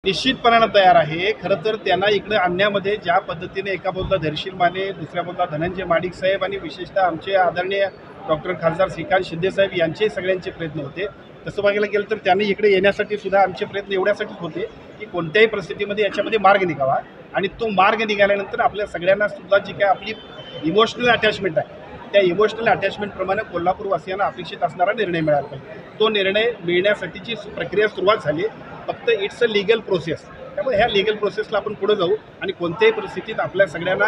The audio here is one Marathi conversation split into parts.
निश्चितपणाने तयार आहे। खरं तर त्यांना इकडे आणण्यामध्ये ज्या पद्धतीने एका बाजूला धैर्यशील माने, दुसऱ्या बाजूला धनंजय महाडिक साहेब आणि विशेषतः आमचे आदरणीय डॉक्टर खासदार श्रीकांत शिंदे साहेब यांचे सगळ्यांचे प्रयत्न होते। तसं बघायला गेलं तर त्यांनी इकडे येण्यासाठी सुद्धा आमचे प्रयत्न एवढ्यासाठीच होते की कोणत्याही परिस्थितीमध्ये याच्यामध्ये मार्ग निघावा आणि तो मार्ग निघाल्यानंतर आपल्या सगळ्यांना सुद्धा जी काय आपली इमोशनल अटॅचमेंट आहे त्या इमोशनल अटॅचमेंटप्रमाणे कोल्हापूरवासियांना अपेक्षित असणारा निर्णय मिळाला पाहिजे। तो निर्णय मिळण्यासाठीची प्रक्रिया सुरुवात झाली। फक्त इट्स अ लीगल प्रोसेस। त्यामुळे ह्या लीगल प्रोसेसला आपण पुढे जाऊ आणि कोणत्याही परिस्थितीत आपल्या सगळ्यांना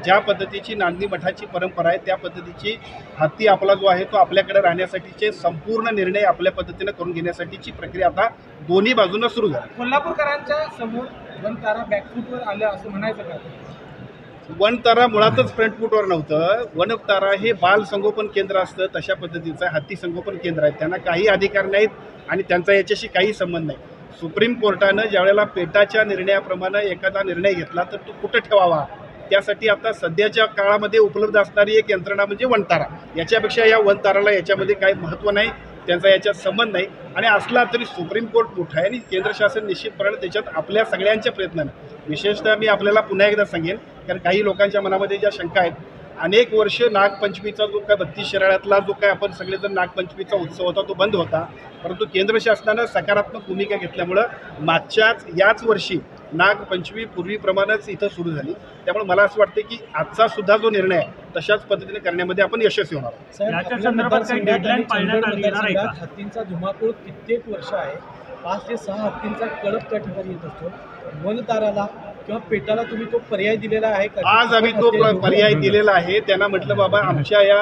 ज्या पद्धतीची नांदणी मठाची परंपरा आहे त्या पद्धतीची हाती आपला जो आहे तो आपल्याकडे राहण्यासाठीचे संपूर्ण निर्णय आपल्या पद्धतीने करून घेण्यासाठीची प्रक्रिया आता दोन्ही बाजूंना सुरू झाली। कोल्हापूरकरांच्या समोर वनतारा बॅकफूटवर आलं असं म्हणायचं का? वनतारा मुळातच फ्रंट फूटवर नव्हतं। वनतारा हे बाल संगोपन केंद्र असतं तशा पद्धतीचं हत्ती संगोपन केंद्र आहे। त्यांना काही अधिकार नाहीत आणि त्यांचा याच्याशी काही संबंध नाही। सुप्रीम कोर्टानं ज्यावेळेला पेटाच्या निर्णयाप्रमाणे एखादा निर्णय घेतला तर तो कुठं ठेवावा त्यासाठी आता सध्याच्या काळामध्ये उपलब्ध असणारी एक यंत्रणा म्हणजे वनतारा। याच्यापेक्षा या वनताराला याच्यामध्ये काही महत्त्व नाही, त्यांचा याच्यात संबंध नाही आणि असला तरी सुप्रीम कोर्ट मोठं आहे आणि केंद्र शासन निश्चितपणे त्याच्यात आपल्या सगळ्यांच्या प्रयत्नाने विशेषतः मी आपल्याला पुन्हा एकदा सांगेन कारण काही लोकांच्या मनामध्ये ज्या शंका आहेत अनेक वर्ष नागपंचमीचा जो काय 32 शिराळ्यातला जो काय आपण सगळेजण नागपंचमीचा उत्सव होता तो बंद होता, परंतु केंद्र शासनानं सकारात्मक भूमिका घेतल्यामुळं याच वर्षी नागपंचमी पूर्वीप्रमाणेच इथं सुरू झाली। त्यामुळे मला असं वाटतं की आजचा सुद्धा जो निर्णय आहे तशाच पद्धतीने करण्यामध्ये आपण यशस्वी होणार। हत्तींचा धुमाकूळ कित्येक वर्ष आहे। 5 ते 6 हत्तींचा कळप त्या ठिकाणी येत असतो। वनताराला किंवा पेटाला तुम्ही तो पर्याय दिलेला आहे का? आज आम्ही तो पर्याय दिलेला आहे। त्यांना म्हटलं बाबा आमच्या या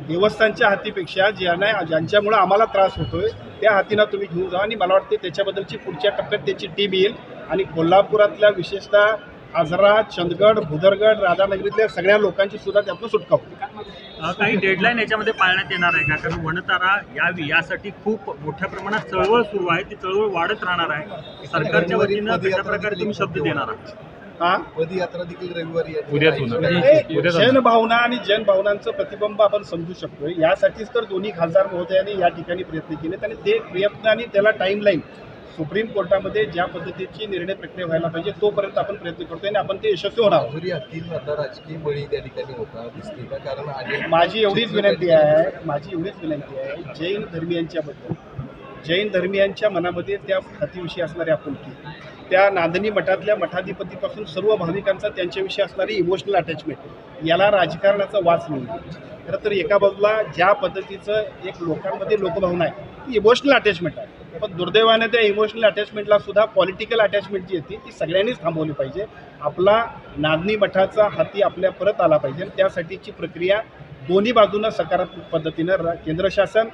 देवस्थानच्या हातीपेक्षा ज्यांच्यामुळे आम्हाला त्रास होतोय त्या हातींना तुम्ही घेऊन जा आणि मला वाटते त्याच्याबद्दलची पुढच्या टप्प्यात त्याची टीम येईल आणि कोल्हापुरातल्या विशेषतः आजरा, चंदगड, भुदरगड, राधानगरीतल्या सगळ्या लोकांची सुद्धा त्यातून सुटका होईल। काही डेडलाईन याच्यामध्ये पाळण्यात येणार आहे का? कारण वनतारा यावी यासाठी खूप मोठ्या प्रमाणात चळवळ सुरू आहे, ती चळवळ वाढत राहणार आहे। सरकारच्या वतीनं कशा प्रकारे तुम्ही शब्द देणार आहात? पदयात्रा देखील रविवारी जनभावना आणि जनभावनांचं प्रतिबिंब आपण समजू शकतो। यासाठीच तर दोन्ही खासदार महोदयांनी या ठिकाणी प्रयत्न केले आणि ते प्रयत्न आणि त्याला टाईमलाईन सुप्रीम कोर्टामध्ये ज्या पद्धतीची निर्णय प्रक्रिया व्हायला पाहिजे तोपर्यंत आपण प्रयत्न करतोय आणि आपण ते यशस्वी होणार आहोत। राजकीय बळी त्या ठिकाणी होता दिसते का? कारण माझी एवढीच विनंती आहे जैन धर्मियांच्या मनामध्ये त्या हातीविषयी असणारी आपुलकी, त्या नांदणी मठातल्या मठाधिपतीपासून सर्व भाविकांचा त्यांच्याविषयी असणारी इमोशनल अटॅचमेंट याला राजकारणाचा वास मिळतो। खरं तर एका बाजूला ज्या पद्धतीचं एक लोकांमध्ये लोकभावना आहे ती इमोशनल अटॅचमेंट आहे, पण दुर्दैवाने त्या इमोशनल अटॅचमेंटला सुद्धा पॉलिटिकल अटॅचमेंट जी येते ती सगळ्यांनीच थांबवली पाहिजे। आपला नांदणी मठाचा हाती आपल्या परत आला पाहिजे। त्यासाठीची प्रक्रिया दोन्ही बाजूंना सकारात्मक पद्धतीनं केंद्र शासन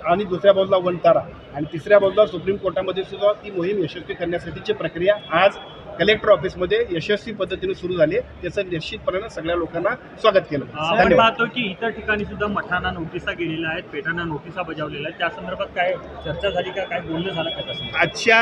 आणि दुसऱ्या बाजूला वनतारा आणि तिसऱ्या बाजूला सुप्रीम कोर्टामध्ये सुद्धा ती मोहीम यशस्वी करण्यासाठीची प्रक्रिया आज कलेक्टर ऑफिसमध्ये यशस्वी पद्धतीने सुरू झाली। त्याचं निश्चितपणे सगळ्या लोकांना स्वागत केलं। आपण पाहतो की इतर ठिकाणी सुद्धा मठांना नोटिसा गेलेल्या आहेत, पेटांना नोटिसा बजावलेल्या आहेत, त्या संदर्भात काय चर्चा झाली का? काय बोलणं झालं का? तसं आजच्या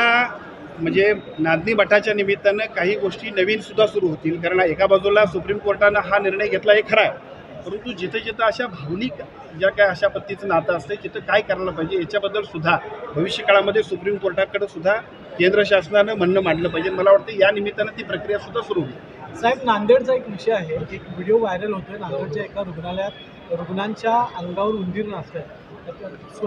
म्हणजे नांदणी मठाच्या निमित्तानं काही गोष्टी नवीन सुद्धा सुरू होतील कारण एका बाजूला सुप्रीम कोर्टानं हा निर्णय घेतला हे खरा आहे, परंतु जिथं जिथं अशा भावनिक ज्या काय अशा पद्धतीचं नातं असते तिथं काय करायला पाहिजे याच्याबद्दल सुद्धा भविष्य काळामध्ये सुप्रीम कोर्टाकडे सुद्धा केंद्र शासनानं म्हणणं मांडलं पाहिजे। मला वाटतं या निमित्तानं ती प्रक्रिया सुद्धा सुरू होईल। साहेब, नांदेडचा एक विषय आहे, एक व्हिडिओ व्हायरल होतोय। नांदेडच्या एका रुग्णालयात रुग्णांच्या अंगावर उंदीर नाचतात।